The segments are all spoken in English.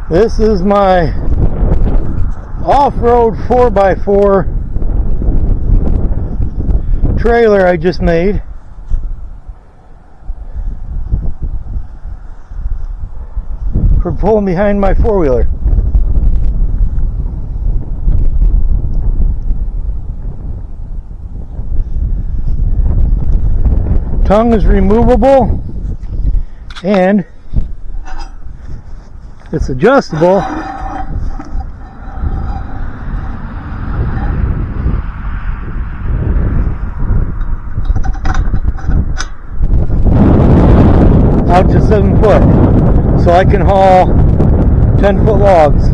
This is my off-road 4x4 trailer I just made. For pulling behind my four-wheeler. Tongue is removable and it's adjustable. Out to 7 foot, so I can haul 10-foot logs.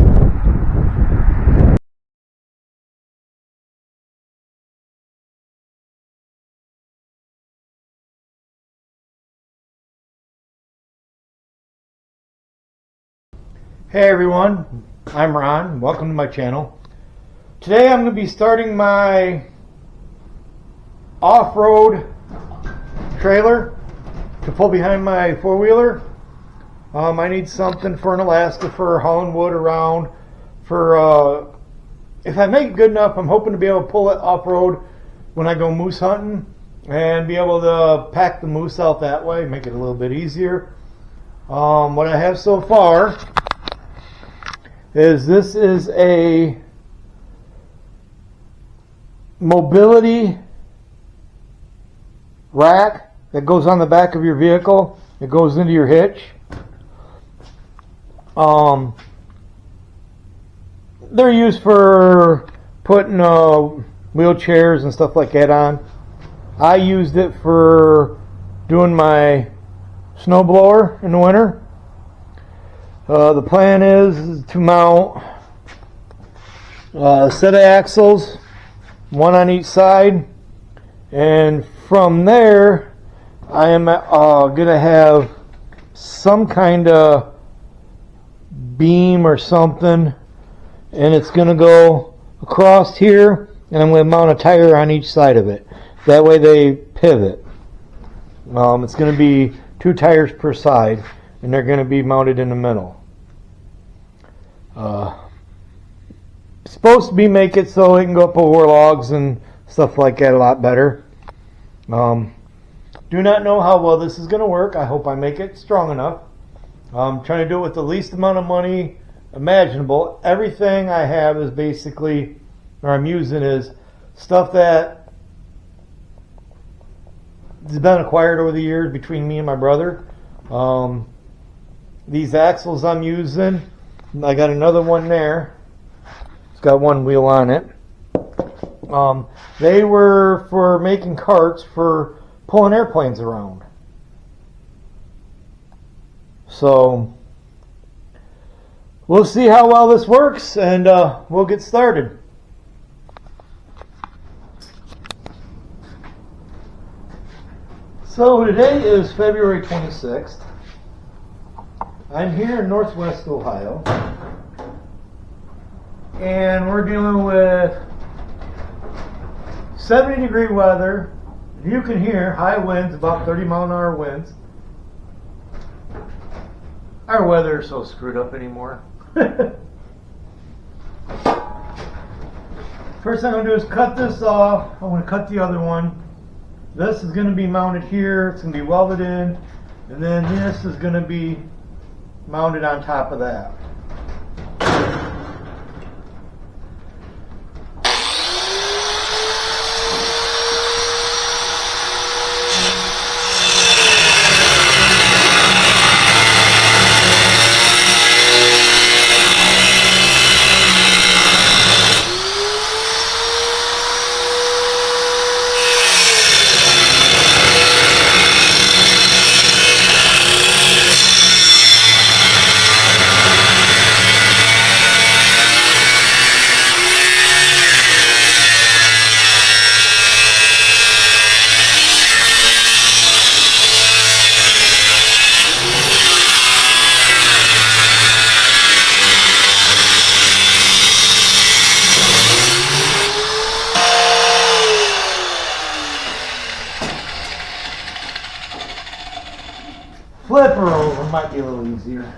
Hey everyone, I'm Ron. Welcome to my channel. Today I'm going to be starting my off-road trailer to pull behind my four-wheeler. I need something for an Alaska for hauling wood around. For if I make it good enough, I'm hoping to be able to pull it off-road when I go moose hunting and be able to pack the moose out that way, make it a little bit easier. What I have so far is this is a mobility rack that goes on the back of your vehicle. It goes into your hitch. They're used for putting wheelchairs and stuff like that on. I used it for doing my snowblower in the winter. The plan is to mount a set of axles, one on each side, and from there I am going to have some kind of beam or something, and it's going to go across here, and I'm going to mount a tire on each side of it. That way they pivot. It's going to be 2 tires per side, and they're going to be mounted in the middle. Supposed to be make it so it can go up over logs and stuff like that a lot better. Do not know how well this is going to work. I hope I make it strong enough. I'm trying to do it with the least amount of money imaginable. Everything I have is basically, or I'm using, is stuff that has been acquired over the years between me and my brother. These axles I'm using, I got another one there. It's got one wheel on it. They were for making carts for pulling airplanes around. So we'll see how well this works, and we'll get started. So today is February 26th. I'm here in Northwest Ohio, and we're dealing with 70-degree weather. You can hear high winds, about 30-mile-an-hour winds. Our weather is so screwed up anymore. First thing I'm going to do is cut this off. I'm going to cut the other one. This is going to be mounted here. It's going to be welded in. And then this is going to be mounted on top of that. Flip her over might be a little easier.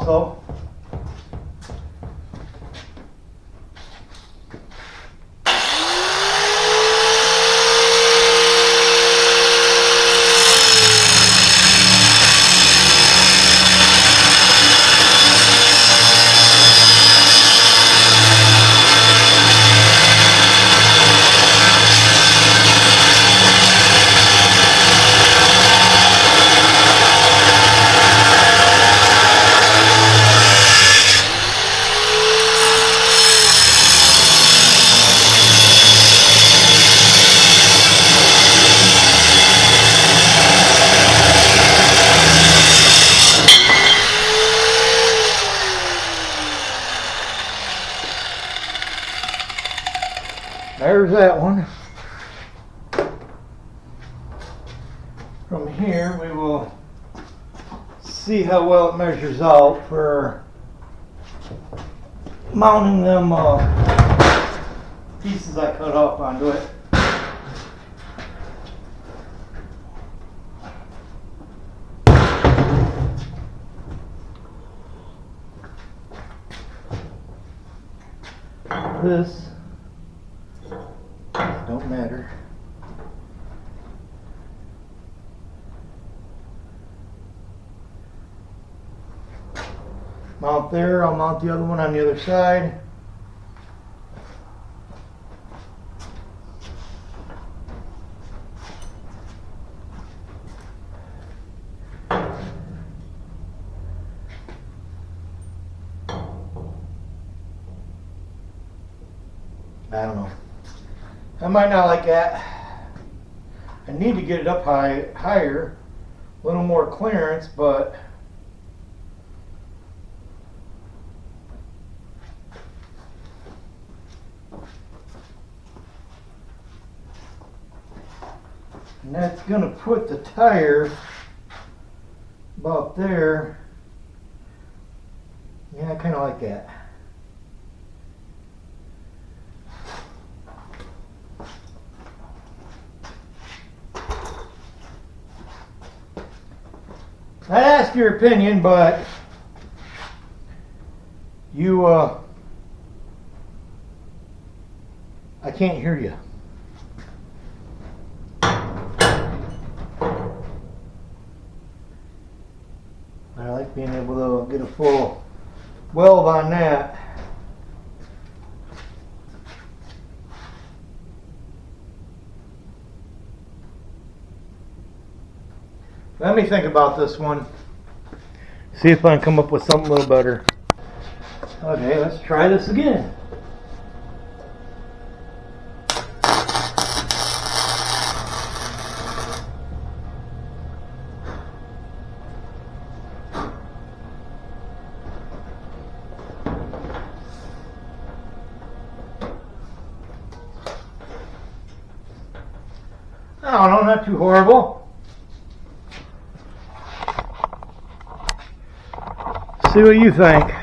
also. There's that one. From here we will see how well it measures out for mounting them pieces I cut off onto it. This don't matter. Mount there, I'll mount the other one on the other side. I don't know. I might not like that. I need to get it up higher, a little more clearance, but and that's going to put the tire about there. Yeah, I kind of like that. I'd ask your opinion, but you, I can't hear you. I like being able to get a full weld on that. Let me think about this one. See if I can come up with something a little better. Okay, let's try this again. I don't know, not too horrible. See what you think.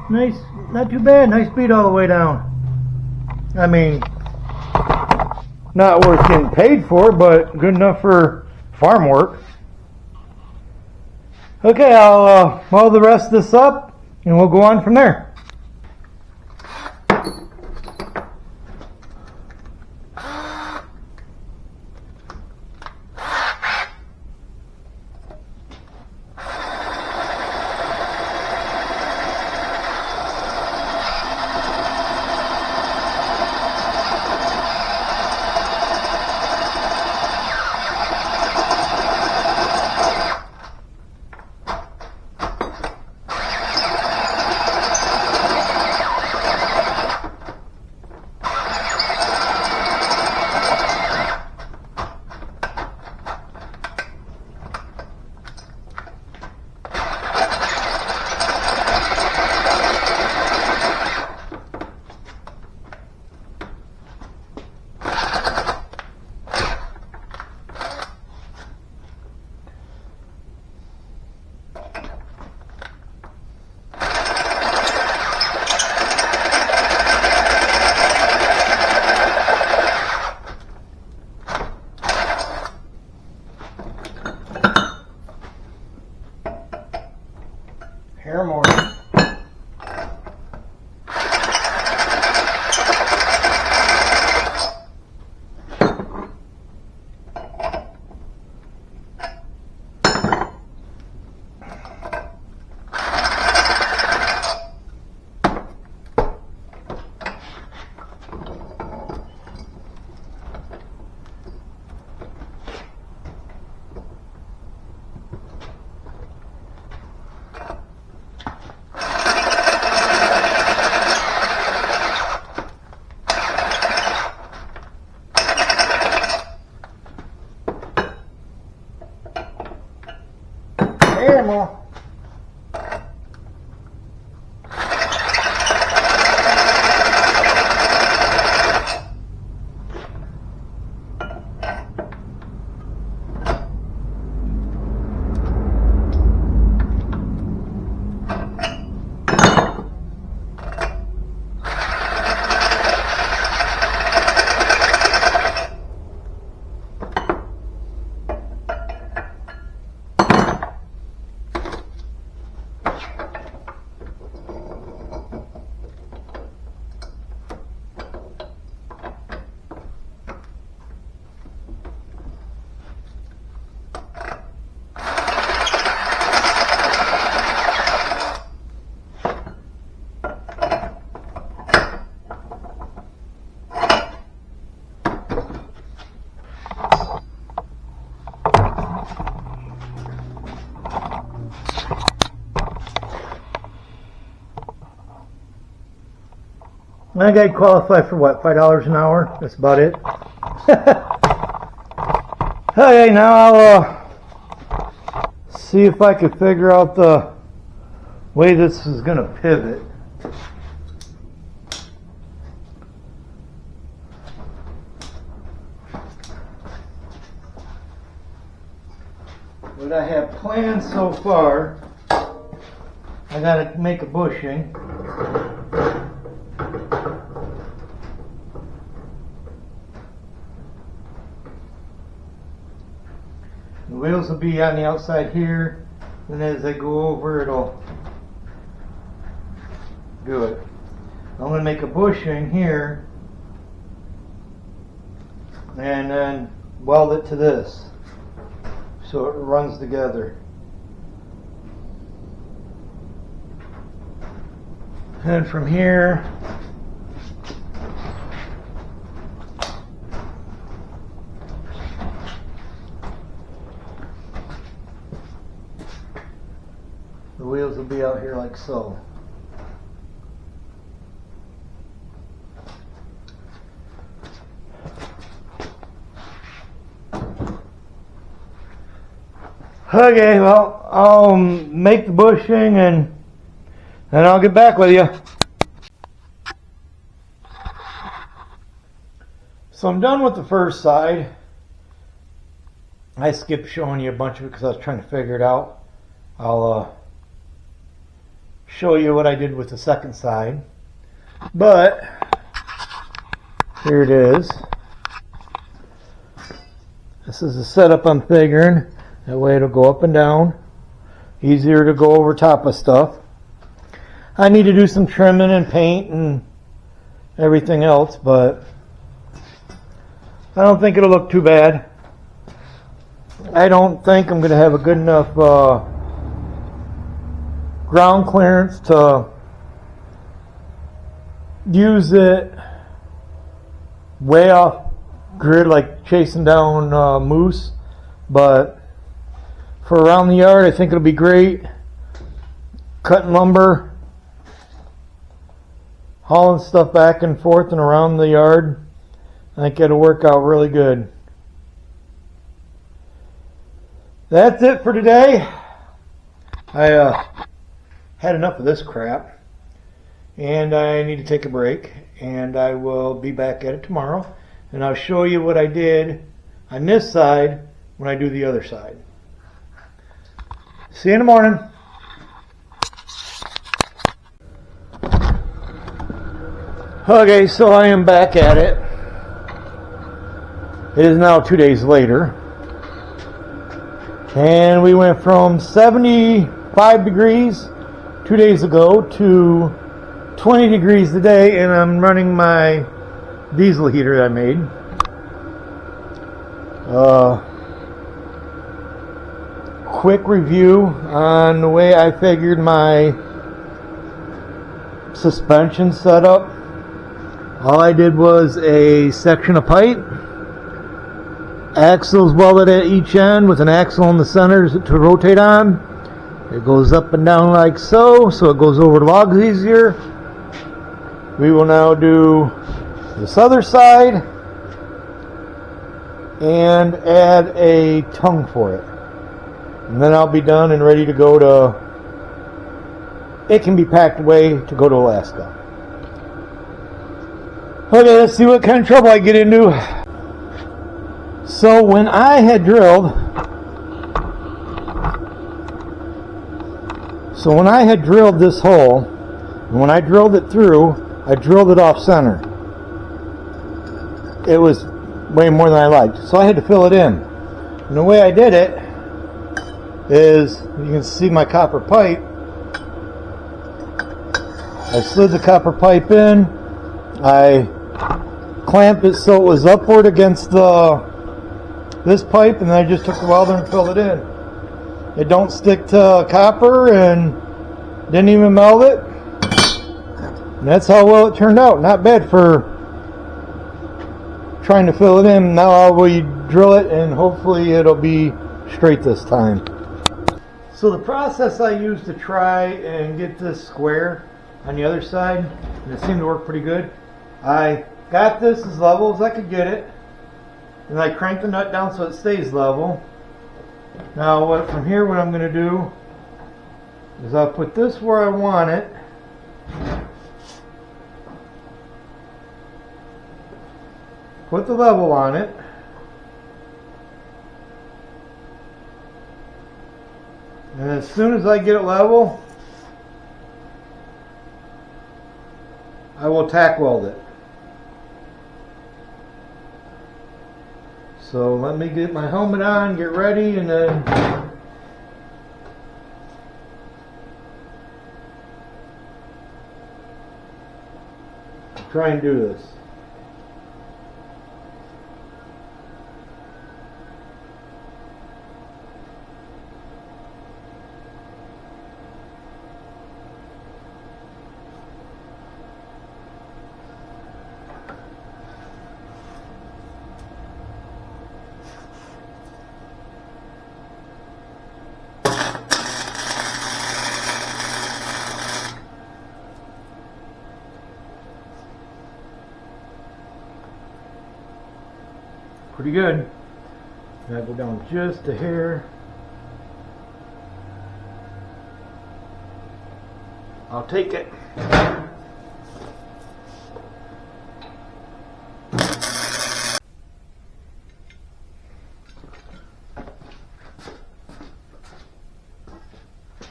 Nice, not too bad. Nice speed all the way down. I mean, not worth getting paid for, but good enough for farm work. Okay, I'll weld the rest of this up and we'll go on from there. Here more. Here more. I got qualified for what, $5 an hour? That's about it. Okay, now I'll see if I could figure out the way this is going to pivot. What I have planned so far, I got to make a bushing. The wheels will be on the outside here, and as I go over, it'll do it. I'm going to make a bushing here, and then weld it to this, so it runs together. And from here, the wheels will be out here like so. Okay, well, I'll make the bushing and I'll get back with you. So I'm done with the first side. I skipped showing you a bunch of it because I was trying to figure it out. I'll show you what I did with the second side. But here it is. This is the setup I'm figuring. That way it'll go up and down. Easier to go over top of stuff. I need to do some trimming and paint and everything else, but I don't think it'll look too bad. I don't think I'm going to have a good enough ground clearance to use it way off grid like chasing down moose, but for around the yard I think it'll be great. Cutting lumber, hauling stuff back and forth and around the yard, I think it'll work out really good. That's it for today. I had enough of this crap and I need to take a break, and I will be back at it tomorrow, and I'll show you what I did on this side when I do the other side. See you in the morning. Okay, so I am back at it. It is now 2 days later, and we went from 75 degrees 2 days ago to 20 degrees today, and I'm running my diesel heater that I made. Quick review on the way I figured my suspension setup. All I did was a section of pipe, axles welded at each end with an axle in the center to rotate on. It goes up and down like so it goes over the logs easier. We will now do this other side and add a tongue for it. And then I'll be done and ready to go to, it can be packed away to go to Alaska. Okay, let's see what kind of trouble I get into. So when I had drilled this hole, and when I drilled it through, I drilled it off center. It was way more than I liked, so I had to fill it in. And the way I did it is, you can see my copper pipe. I slid the copper pipe in, I clamped it so it was upward against this pipe, and then I just took the welder and filled it in. It don't stick to copper and didn't even melt it. And that's how well it turned out. Not bad for trying to fill it in. Now we drill it and hopefully it'll be straight this time. So the process I used to try and get this square on the other side, and it seemed to work pretty good. I got this as level as I could get it, and I cranked the nut down so it stays level. Now from here what I'm going to do is I'll put this where I want it. Put the level on it. And as soon as I get it level, I will tack weld it. So let me get my helmet on, get ready, and then try and do this. Pretty good. And I go down just a hair. I'll take it.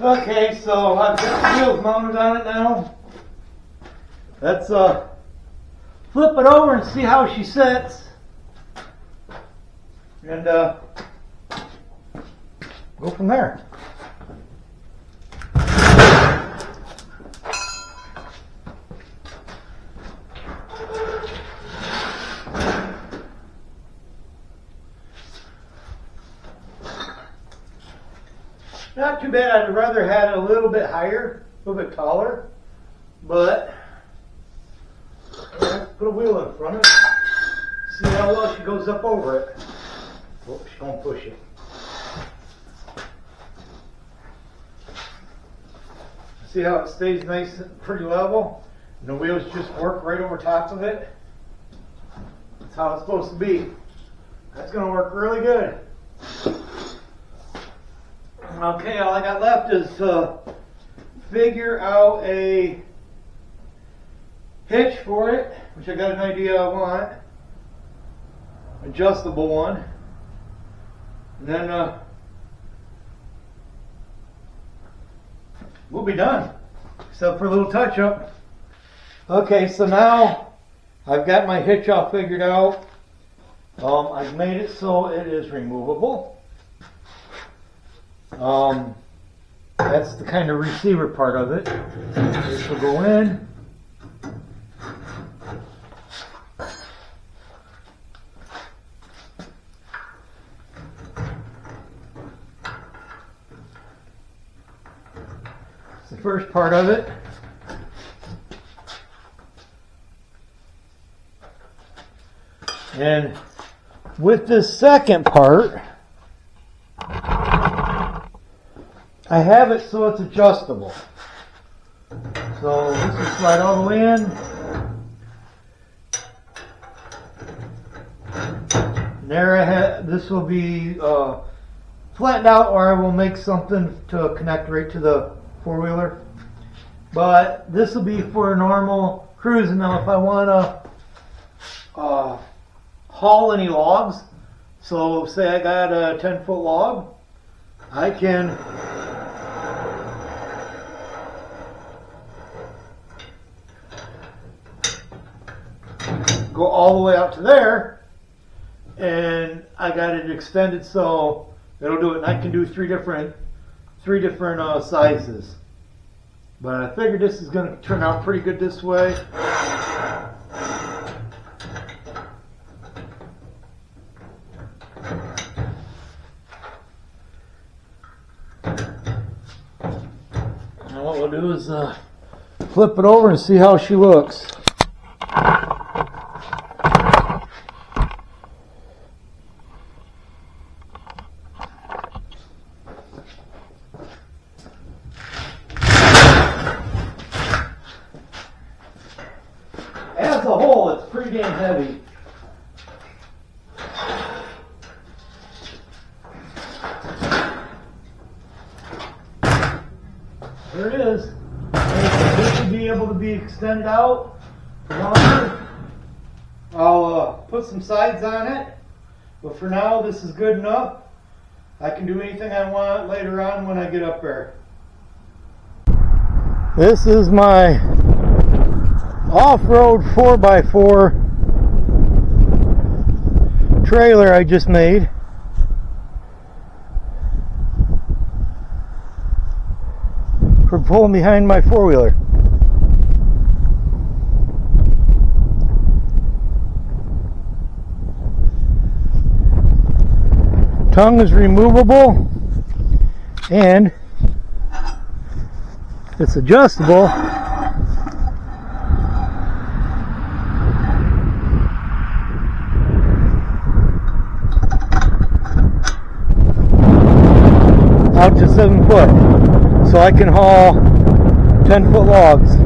Okay, so I've got the wheels mounted on it now. Let's flip it over and see how she sits. And go from there. Not too bad. I'd rather had it a little bit higher, a little bit taller, but let's put a wheel in front of it. See how well she goes up over it. Oh, she's going to push it. See how it stays nice and pretty level? And the wheels just work right over top of it. That's how it's supposed to be. That's going to work really good. Okay, all I got left is to figure out a hitch for it, which I got an idea I want. Adjustable one. And then we'll be done, except for a little touch up. Okay, so now I've got my hitch all figured out. I've made it so it is removable. I That's the kind of receiver part of it. This will go in. It's the first part of it. And with this second part, I have it so it's adjustable. So this will slide all the way in. And there I have, this will be flattened out, or I will make something to connect right to the four-wheeler. But this will be for normal cruising. Now if I want to haul any logs, so say I got a 10-foot log, I can go all the way out to there, and I got it extended so it'll do it. And I can do three different sizes. But I figured this is going to turn out pretty good this way. Now what we'll do is flip it over and see how she looks. As a whole, it's pretty damn heavy. There it is. And this should be able to be extended out longer. I'll put some sides on it, but for now this is good enough. I can do anything I want later on when I get up there. This is my off-road 4x4 trailer I just made. For pulling behind my four-wheeler. Tongue is removable and it's adjustable. Out to 7 foot, so I can haul 10-foot logs.